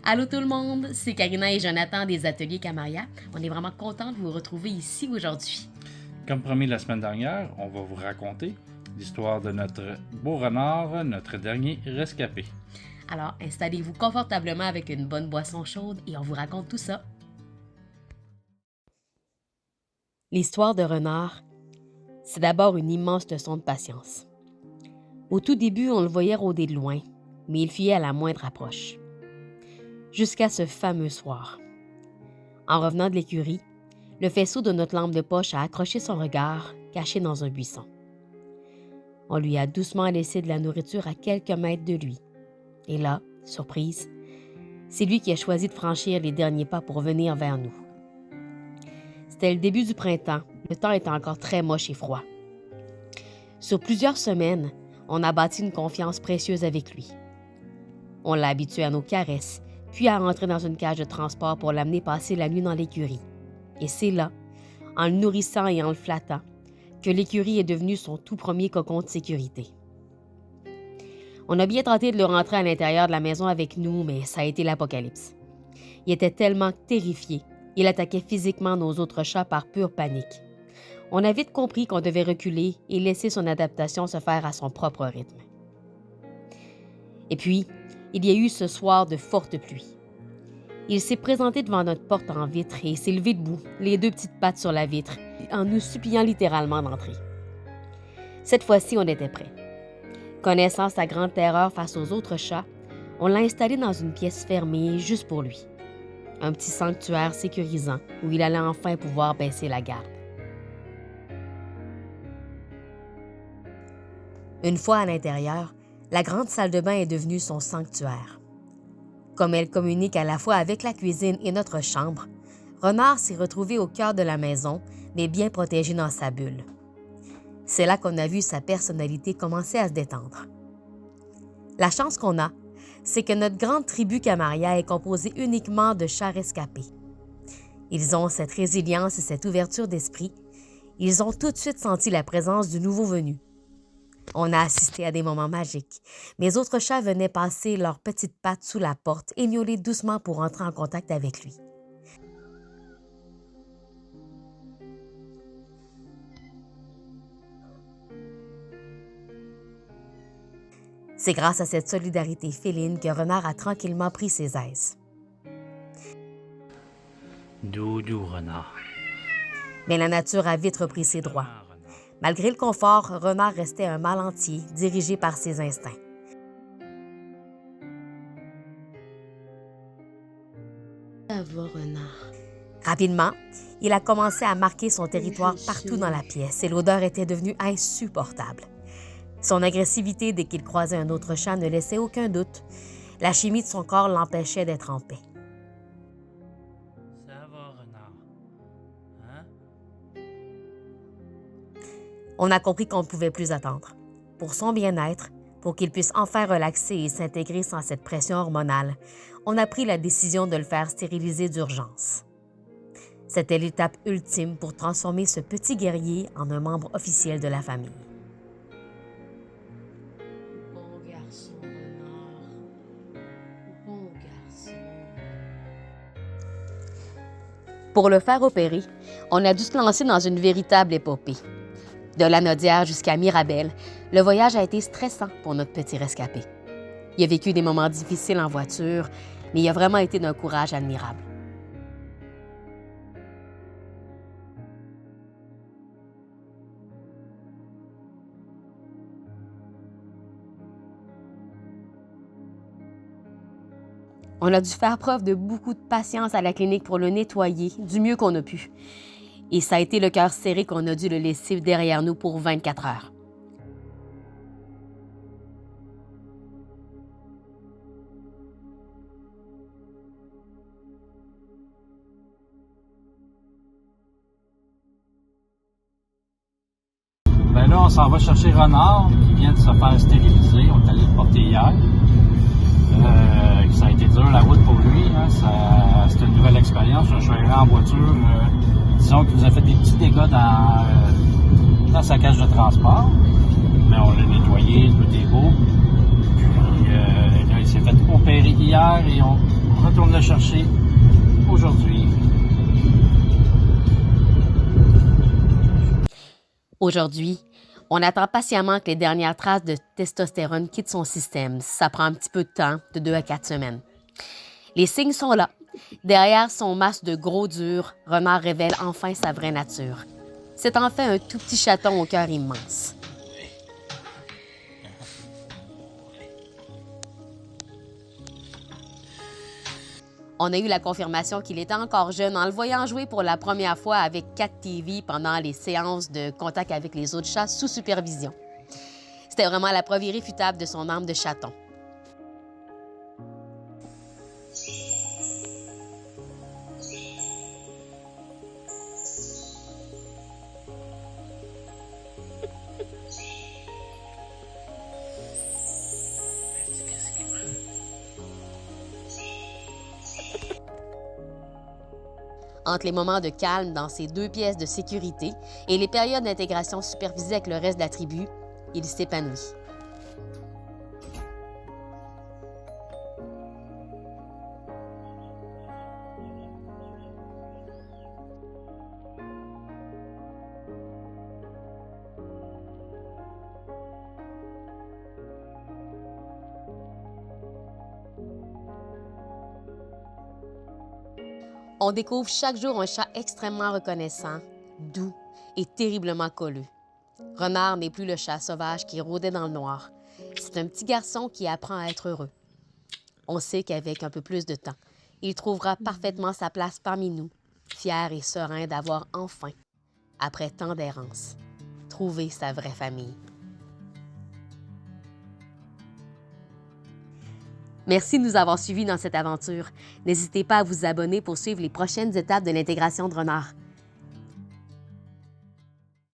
Allô tout le monde, c'est Karina et Jonathan des Ateliers Camaria. On est vraiment contents de vous retrouver ici aujourd'hui. Comme promis la semaine dernière, on va vous raconter l'histoire de notre beau renard, notre dernier rescapé. Alors installez-vous confortablement avec une bonne boisson chaude et on vous raconte tout ça. L'histoire de Renard, c'est d'abord une immense leçon de patience. Au tout début, on le voyait rôder de loin, mais il fuyait à la moindre approche. Jusqu'à ce fameux soir. En revenant de l'écurie, le faisceau de notre lampe de poche a accroché son regard, caché dans un buisson. On lui a doucement laissé de la nourriture à quelques mètres de lui. Et là, surprise, c'est lui qui a choisi de franchir les derniers pas pour venir vers nous. C'était le début du printemps, le temps était encore très moche et froid. Sur plusieurs semaines, on a bâti une confiance précieuse avec lui. On l'a habitué à nos caresses, puis à rentrer dans une cage de transport pour l'amener passer la nuit dans l'écurie. Et c'est là, en le nourrissant et en le flattant, que l'écurie est devenue son tout premier cocon de sécurité. On a bien tenté de le rentrer à l'intérieur de la maison avec nous, mais ça a été l'apocalypse. Il était tellement terrifié, il attaquait physiquement nos autres chats par pure panique. On a vite compris qu'on devait reculer et laisser son adaptation se faire à son propre rythme. Et puis, il y a eu ce soir de fortes pluies. Il s'est présenté devant notre porte en vitre et s'est levé debout, les deux petites pattes sur la vitre, en nous suppliant littéralement d'entrer. Cette fois-ci, on était prêts. Connaissant sa grande terreur face aux autres chats, on l'a installé dans une pièce fermée juste pour lui. Un petit sanctuaire sécurisant où il allait enfin pouvoir baisser la garde. Une fois à l'intérieur, la grande salle de bain est devenue son sanctuaire. Comme elle communique à la fois avec la cuisine et notre chambre, Renard s'est retrouvé au cœur de la maison, mais bien protégé dans sa bulle. C'est là qu'on a vu sa personnalité commencer à se détendre. La chance qu'on a, c'est que notre grande tribu Camaria est composée uniquement de chats rescapés. Ils ont cette résilience et cette ouverture d'esprit. Ils ont tout de suite senti la présence du nouveau venu. On a assisté à des moments magiques. Mes autres chats venaient passer leurs petites pattes sous la porte et miauler doucement pour entrer en contact avec lui. C'est grâce à cette solidarité féline que Renard a tranquillement pris ses aises. Doudou, renard. Mais la nature a vite repris ses droits. Malgré le confort, Renard restait un mâle entier, dirigé par ses instincts. Ça va, Renard. Rapidement, il a commencé à marquer son territoire partout dans la pièce et l'odeur était devenue insupportable. Son agressivité dès qu'il croisait un autre chat ne laissait aucun doute. La chimie de son corps l'empêchait d'être en paix. Ça va, renard. Hein? On a compris qu'on ne pouvait plus attendre. Pour son bien-être, pour qu'il puisse enfin relaxer et s'intégrer sans cette pression hormonale, on a pris la décision de le faire stériliser d'urgence. C'était l'étape ultime pour transformer ce petit guerrier en un membre officiel de la famille. Bon garçon, Renard. Bon garçon. Pour le faire opérer, on a dû se lancer dans une véritable épopée. De Lanaudière jusqu'à Mirabel, le voyage a été stressant pour notre petit rescapé. Il a vécu des moments difficiles en voiture, mais il a vraiment été d'un courage admirable. On a dû faire preuve de beaucoup de patience à la clinique pour le nettoyer du mieux qu'on a pu. Et ça a été le cœur serré qu'on a dû le laisser derrière nous pour 24 heures. Ben là, on s'en va chercher Renard, qui vient de se faire stériliser. On est allé le porter hier. Ça a été dur la route pour lui. Hein. C'était une nouvelle expérience. Je suis arrivé en voiture. Disons qu'il nous a fait des petits dégâts dans sa cage de transport. Mais on l'a nettoyé, tout est beau. Puis là, il s'est fait opérer hier et retourne le chercher aujourd'hui. Aujourd'hui, on attend patiemment que les dernières traces de testostérone quittent son système. Ça prend un petit peu de temps, de 2 à 4 semaines. Les signes sont là. Derrière son masque de gros dur, Renard révèle enfin sa vraie nature. C'est en fait un tout petit chaton au cœur immense. On a eu la confirmation qu'il était encore jeune en le voyant jouer pour la première fois avec Cat TV pendant les séances de contact avec les autres chats sous supervision. C'était vraiment la preuve irréfutable de son âme de chaton. Entre les moments de calme dans ses 2 pièces de sécurité et les périodes d'intégration supervisée avec le reste de la tribu, il s'épanouit. On découvre chaque jour un chat extrêmement reconnaissant, doux et terriblement colleux. Renard n'est plus le chat sauvage qui rôdait dans le noir. C'est un petit garçon qui apprend à être heureux. On sait qu'avec un peu plus de temps, il trouvera parfaitement sa place parmi nous, fier et serein d'avoir enfin, après tant d'errance, trouvé sa vraie famille. Merci de nous avoir suivis dans cette aventure. N'hésitez pas à vous abonner pour suivre les prochaines étapes de l'intégration de Renard.